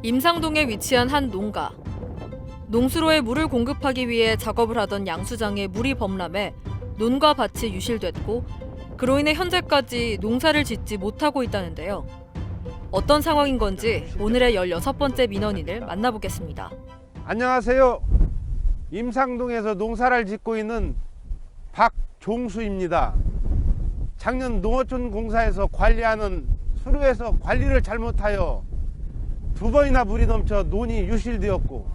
임상동에 위치한 한 농가. 농수로에 물을 공급하기 위해 작업을 하던 양수장에 물이 범람해 논과 밭이 유실됐고 그로 인해 현재까지 농사를 짓지 못하고 있다는데요. 어떤 상황인 건지 오늘의 16번째 민원인을 만나보겠습니다. 안녕하세요. 임상동에서 농사를 짓고 있는 박종수입니다. 작년 농어촌 공사에서 관리하는 수로에서 관리를 잘못하여 2번이나 물이 넘쳐 논이 유실되었고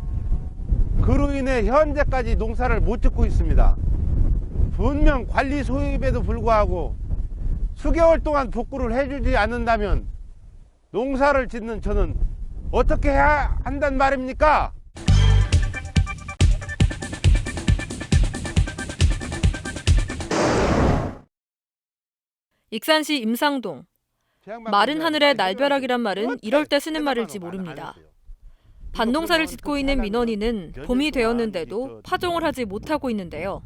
그로 인해 현재까지 농사를 못 짓고 있습니다. 분명 관리 소입에도 불구하고 수개월 동안 복구를 해주지 않는다면 농사를 짓는 저는 어떻게 해야 한단 말입니까? 익산시 임상동. 마른 하늘에 날벼락이란 말은 이럴 때 쓰는 말일지 모릅니다. 밭농사를 짓고 있는 민원인은 봄이 되었는데도 파종을 하지 못하고 있는데요.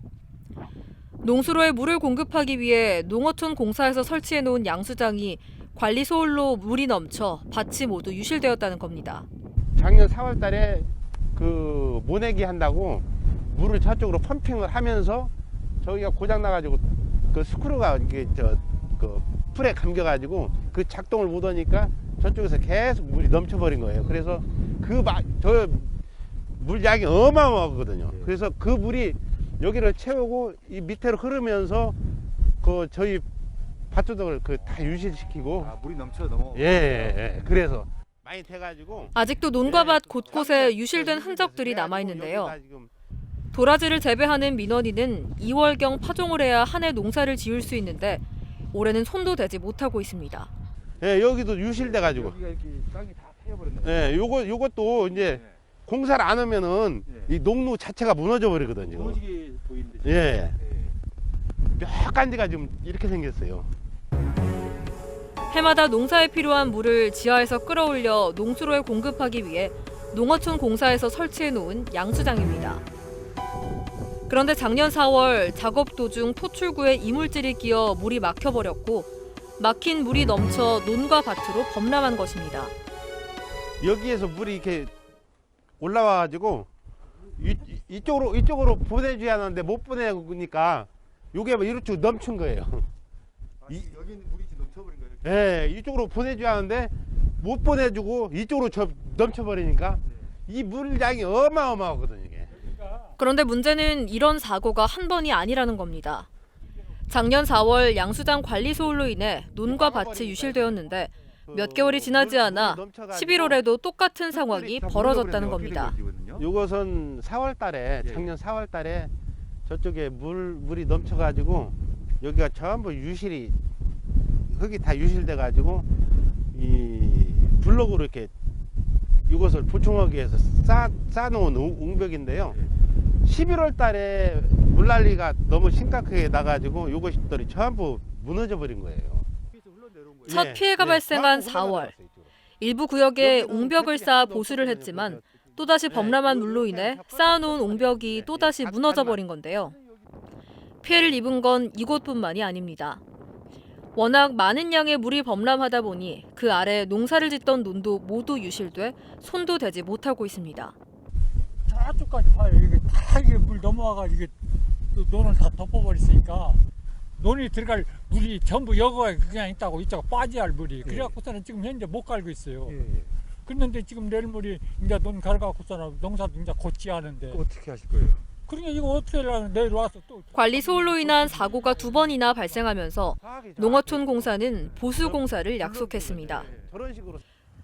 농수로에 물을 공급하기 위해 농어촌 공사에서 설치해 놓은 양수장이 관리 소홀로 물이 넘쳐 밭이 모두 유실되었다는 겁니다. 작년 4월 달에 그 모내기 한다고 물을 저쪽으로 펌핑을 하면서 저기가 고장 나가지고 그 스크루가 이게 그 풀에 감겨가지고 그 작동을 못 하니까 저쪽에서 계속 물이 넘쳐버린 거예요. 그래서 저 물량이 어마어마하거든요. 그래서 그 물이 여기를 채우고 이 밑으로 흐르면서 그 저희 밭두덕을 다 유실시키고 물이 넘쳐 넘어. 예. 그래서 많이 돼가지고 아직도 논과 밭 곳곳에 유실된 흔적들이 남아 있는데요. 도라지를 재배하는 민원인은 2월경 파종을 해야 한 해 농사를 지을 수 있는데 올해는 손도 대지 못하고 있습니다. 예, 여기도 유실돼가지고. 여기가 이렇게 땅이 다 패여버렸네. 예, 요것도 이제 공사를 안 하면은 이 농루 자체가 무너져 버리거든요. 무너지게 보이는데. 예. 몇 간디가 좀 이렇게 생겼어요. 해마다 농사에 필요한 물을 지하에서 끌어올려 농수로에 공급하기 위해 농어촌 공사에서 설치해 놓은 양수장입니다. 그런데 작년 4월 작업 도중 토출구에 이물질이 끼어 물이 막혀버렸고 막힌 물이 넘쳐 논과 밭으로 범람한 것입니다. 여기에서 물이 이렇게 올라와가지고 이쪽으로 보내줘야 하는데 못 보내니까 요게 이렇게 넘친 거예요. 여기 있는 물이 지금 넘쳐버린 거예요. 예, 이쪽으로 보내줘야 하는데 못 보내주고 이쪽으로 넘쳐버리니까 이 물량이 어마어마하거든요. 이게. 그런데 문제는 이런 사고가 한 번이 아니라는 겁니다. 작년 4월 양수장 관리 소홀로 인해 논과 밭이 유실되었는데 몇 개월이 지나지 않아 11월에도 똑같은 상황이 벌어졌다는 겁니다. 이것은 4월 달에 작년 4월 달에 저쪽에 물이 넘쳐가지고 여기가 전부 흙이 다 유실돼 가지고 이 블록으로 이렇게 이것을 보충하기 위해서 쌓아놓은 웅벽인데요. 11월 달에 물난리가 너무 심각하게 나가지고 이것들이 전부 무너져 버린 거예요. 첫 피해가 발생한 4월, 일부 구역에 옹벽을 쌓아 보수를 했지만 또다시 범람한 물로 인해 쌓아놓은 옹벽이 또다시 무너져 버린 건데요. 피해를 입은 건 이곳뿐만이 아닙니다. 워낙 많은 양의 물이 범람하다 보니 그 아래 농사를 짓던 논도 모두 유실돼 손도 대지 못하고 있습니다. 저쪽까지 봐요. 이게 물 넘어와가지고 이게 논을 다 덮어버렸으니까 논이 들어갈 물이 전부 여기에 그냥 있다고 이쪽 빠져야 할 물이. 그래갖고서는 지금 현재 못 갈고 있어요. 그런데 지금 내일 물이 이제 논 갈아갖고서는 농사도 이제 곧지 하는데 어떻게 하실 거예요? 그러니까 이거 어떻게 하려면 내일 와서 또 관리 소홀로 인한 사고가 2번이나 발생하면서 농어촌 공사는 보수 공사를 약속했습니다.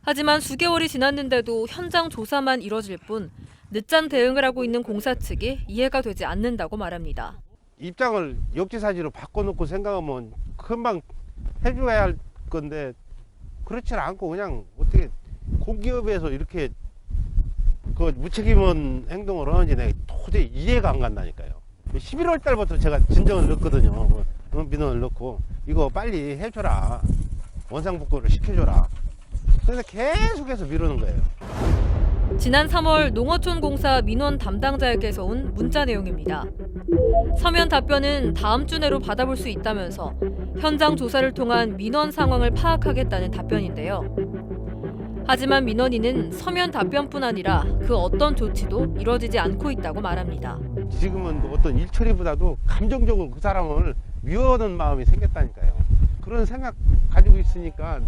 하지만 수개월이 지났는데도 현장 조사만 이뤄질 뿐 늦잠 대응을 하고 있는 공사 측이 이해가 되지 않는다고 말합니다. 입장을 역지사지로 바꿔놓고 생각하면 금방 해줘야 할 건데 그렇지 않고 그냥 어떻게 공기업에서 이렇게 그 무책임한 행동을 하는지 내가 도저히 이해가 안 간다니까요. 11월 달부터 제가 진정을 넣었거든요. 민원을 넣고 이거 빨리 해줘라. 원상복구를 시켜줘라. 그래서 계속해서 미루는 거예요. 지난 3월 농어촌 공사 민원 담당자에게서 온 문자 내용입니다. 서면 답변은 다음 주 내로 받아볼 수 있다면서 현장 조사를 통한 민원 상황을 파악하겠다는 답변인데요. 하지만 민원인은 서면 답변뿐 아니라 그 어떤 조치도 이뤄지지 않고 있다고 말합니다. 지금은 어떤 일 처리보다도 감정적으로 그 사람을 미워하는 마음이 생겼다니까요. 그런 생각 가지고 있으니까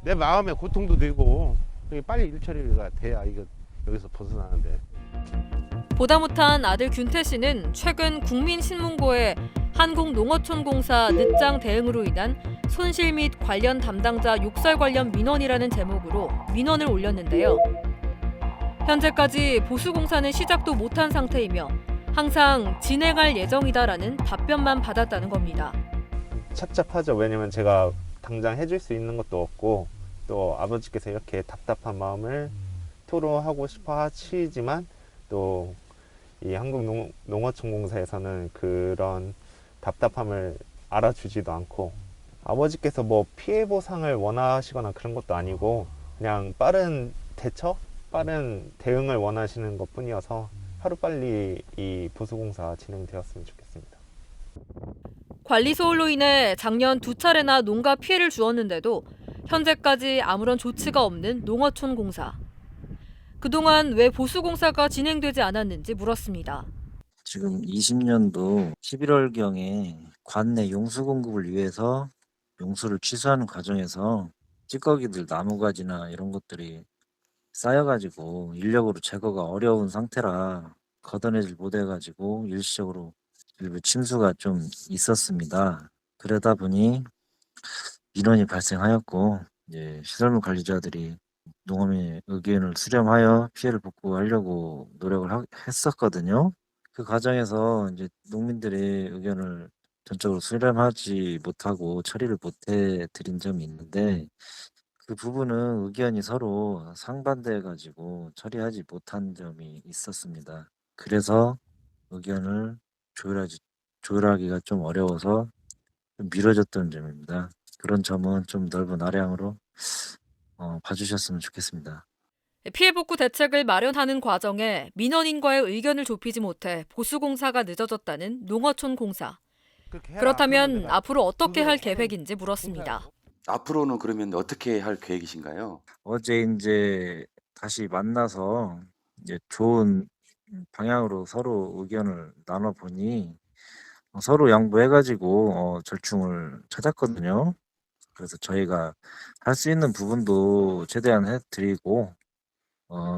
내 마음에 고통도 들고 빨리 일 처리가 돼야 이거 여기서 벗어나는데. 보다 못한 아들 균태 씨는 최근 국민신문고에 한국농어촌공사 늦장 대응으로 인한 손실 및 관련 담당자 욕설 관련 민원이라는 제목으로 민원을 올렸는데요. 현재까지 보수공사는 시작도 못한 상태이며 항상 진행할 예정이다라는 답변만 받았다는 겁니다. 착잡하죠. 왜냐면 제가 당장 해줄 수 있는 것도 없고 또 아버지께서 이렇게 답답한 마음을 토로하고 싶어 하시지만 또 이 한국농어촌공사에서는 그런 답답함을 알아주지도 않고 아버지께서 뭐 피해 보상을 원하시거나 그런 것도 아니고 그냥 빠른 대처, 빠른 대응을 원하시는 것뿐이어서 하루빨리 이 보수공사 진행되었으면 좋겠습니다. 관리 소홀로 인해 작년 2차례나 농가 피해를 주었는데도 현재까지 아무런 조치가 없는 농어촌공사. 그동안 왜 보수공사가 진행되지 않았는지 물었습니다. 지금 20년도 11월경에 관내 용수 공급을 위해서 용수를 취소하는 과정에서 찌꺼기들 나무가지나 이런 것들이 쌓여가지고 인력으로 제거가 어려운 상태라 걷어내질 못해가지고 일시적으로 일부 침수가 좀 있었습니다. 그러다 보니 민원이 발생하였고 이제 시설물 관리자들이 농어민의 의견을 수렴하여 피해를 복구하려고 노력을 했었거든요. 그 과정에서 이제 농민들의 의견을 전적으로 수렴하지 못하고 처리를 못해 드린 점이 있는데 그 부분은 의견이 서로 상반돼 가지고 처리하지 못한 점이 있었습니다. 그래서 의견을 조율하기가 좀 어려워서 좀 미뤄졌던 점입니다. 그런 점은 좀 넓은 아량으로 봐주셨으면 좋겠습니다. 피해 복구 대책을 마련하는 과정에 민원인과의 의견을 좁히지 못해 보수공사가 늦어졌다는 농어촌공사. 그렇다면 앞으로 어떻게 할 계획인지 물었습니다. 앞으로는 그러면 어떻게 할 계획이신가요? 어제 이제 다시 만나서 이제 좋은 방향으로 서로 의견을 나눠보니 서로 양보해가지고 절충을 찾았거든요. 그래서 저희가 할 수 있는 부분도 최대한 해드리고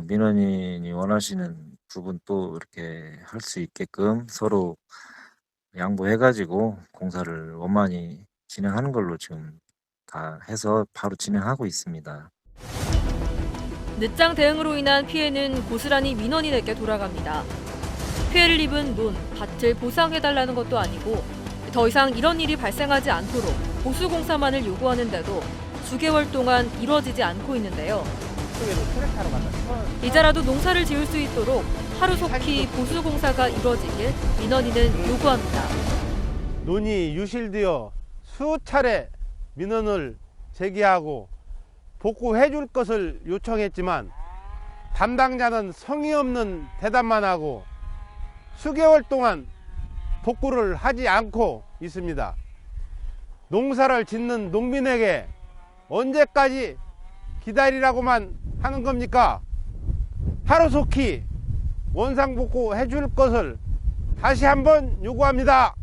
민원인이 원하시는 부분 또 이렇게 할 수 있게끔 서로 양보해가지고 공사를 원만히 진행하는 걸로 지금 다 해서 바로 진행하고 있습니다. 늦장 대응으로 인한 피해는 고스란히 민원인에게 돌아갑니다. 피해를 입은 논, 밭을 보상해달라는 것도 아니고 더 이상 이런 일이 발생하지 않도록 보수공사만을 요구하는데도 수개월 동안 이루어지지 않고 있는데요. 이제라도 농사를 지을 수 있도록 하루속히 보수공사가 이루어지길 민원인은 요구합니다. 논이 유실되어 수차례 민원을 제기하고 복구해 줄 것을 요청했지만 담당자는 성의 없는 대답만 하고 수개월 동안 복구를 하지 않고 있습니다. 농사를 짓는 농민에게 언제까지 기다리라고만 하는 겁니까? 하루속히 원상복구 해줄 것을 다시 한번 요구합니다.